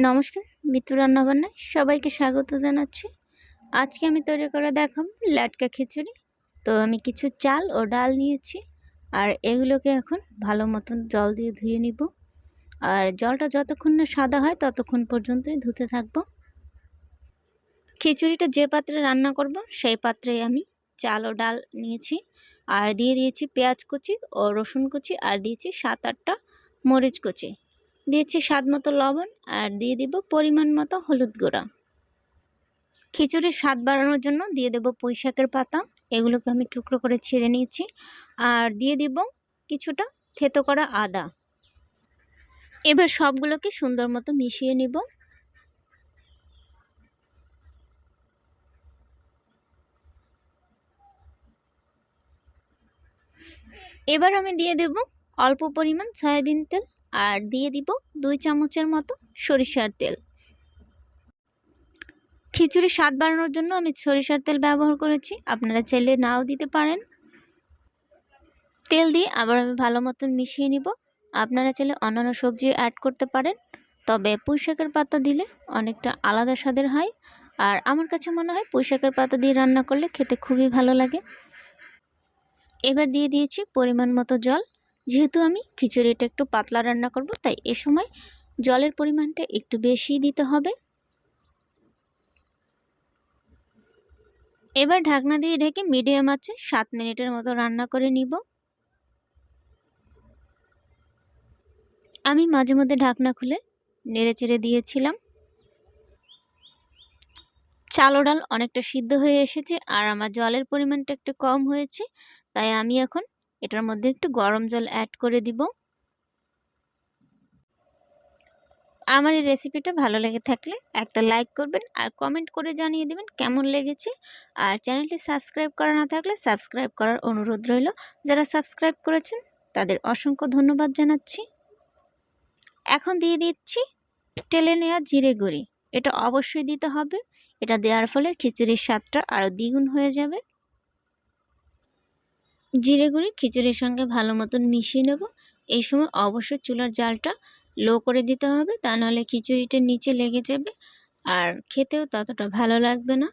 নমস্কার, মিতু রান্নাবান্নায় সবাইকে স্বাগত জানাচ্ছি। আজকে আমি তৈরি করে দেখাবো লাটকা খিচুড়ি। তো আমি কিছু চাল ও ডাল নিয়েছি, আর এগুলোকে এখন ভালো মতন জল দিয়ে ধুয়ে নিব। আর জলটা যতক্ষণ না সাদা হয় ততক্ষণ পর্যন্তই ধুতে থাকবো। খিচুড়িটা যে পাত্রে রান্না করব সেই পাত্রেই আমি চাল ও ডাল নিয়েছি, আর দিয়ে দিয়েছি পেঁয়াজ কুচি ও রসুন কুচি, আর দিয়েছি 7-8টা মরিচ কুচি, দিয়েছি স্বাদ মতো লবণ, আর দিয়ে দিব পরিমাণ মতো হলুদ গুঁড়া। খিচুড়ির স্বাদ বাড়ানোর জন্য দিয়ে দেব পুঁই শাকের পাতা, এগুলোকে আমি টুকরো করে ছিঁড়ে নিয়েছি। আর দিয়ে দিব কিছুটা থেতো করা আদা। এবার সবগুলোকে সুন্দর মতো মিশিয়ে নিব। এবার আমি দিয়ে দেব অল্প পরিমাণ সয়াবিন তেল, আর দিয়ে দিব 2 চামচের মতো সরিষার তেল। খিচুড়ির স্বাদ বাড়ানোর জন্য আমি সরিষার তেল ব্যবহার করেছি, আপনারা চাইলে নাও দিতে পারেন। তেল দিয়ে আবার আমি ভালো মতন মিশিয়ে নিব। আপনারা চাইলে অন্যান্য সবজি অ্যাড করতে পারেন, তবে পুঁই শাকের পাতা দিলে অনেকটা আলাদা স্বাদের হয়, আর আমার কাছে মনে হয় পুঁই শাকের পাতা দিয়ে রান্না করলে খেতে খুবই ভালো লাগে। এবার দিয়ে দিয়েছি পরিমাণ মতো জল। যেহেতু আমি খিচুড়িটা একটু পাতলা রান্না করব, তাই এ সময় জলের পরিমাণটা একটু বেশি দিতে হবে। এবার ঢাকনা দিয়ে ঢেকে মিডিয়াম আঁচে 7 মিনিটের মতো রান্না করে নিব। আমি মাঝে মধ্যে ঢাকনা খুলে নেড়েচেড়ে দিয়েছিলাম। চাল ও ডাল অনেকটা সিদ্ধ হয়ে এসেছে, আর আমার জলের পরিমাণটা একটু কম হয়েছে, তাই আমি এখন এটার মধ্যে একটু গরম জল অ্যাড করে দিব। আমার এই রেসিপিটা ভালো লেগে থাকলে একটা লাইক করবেন, আর কমেন্ট করে জানিয়ে দেবেন কেমন লেগেছে। আর চ্যানেলটি সাবস্ক্রাইব করা না থাকলে সাবস্ক্রাইব করার অনুরোধ রইল। যারা সাবস্ক্রাইব করেছেন তাদের অসংখ্য ধন্যবাদ জানাচ্ছি। এখন দিয়ে দিচ্ছি টেলে নেওয়া জিরে গুঁড়ি, এটা অবশ্যই দিতে হবে। এটা দেওয়ার ফলে খিচুড়ির স্বাদটা আরও দ্বিগুণ হয়ে যাবে। জিরে গুঁড়ি খিচুড়ির সঙ্গে ভালো মতন মিশিয়ে নেব। এই সময় অবশ্যই চুলার জালটা লো করে দিতে হবে, তা নাহলে খিচুড়িটা নিচে লেগে যাবে আর খেতেও ততটা ভালো লাগবে না।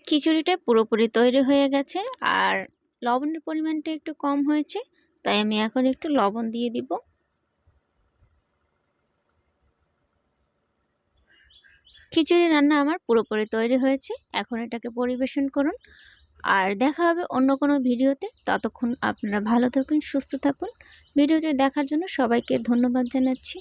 খিচুড়িটা পুরোপুরি তৈরি হয়ে গেছে, আর লবণের পরিমাণটা একটু কম হয়েছে, তাই আমি এখন একটু লবণ দিয়ে দিব। খিচুড়ি রান্না আমার পুরোপুরি তৈরি হয়েছে, এখন এটাকে পরিবেশন করুন। আর দেখা হবে অন্য কোনো ভিডিওতে। ততক্ষণ আপনারা ভালো থাকুন, সুস্থ থাকুন। ভিডিওটি দেখার জন্য সবাইকে ধন্যবাদ জানাচ্ছি।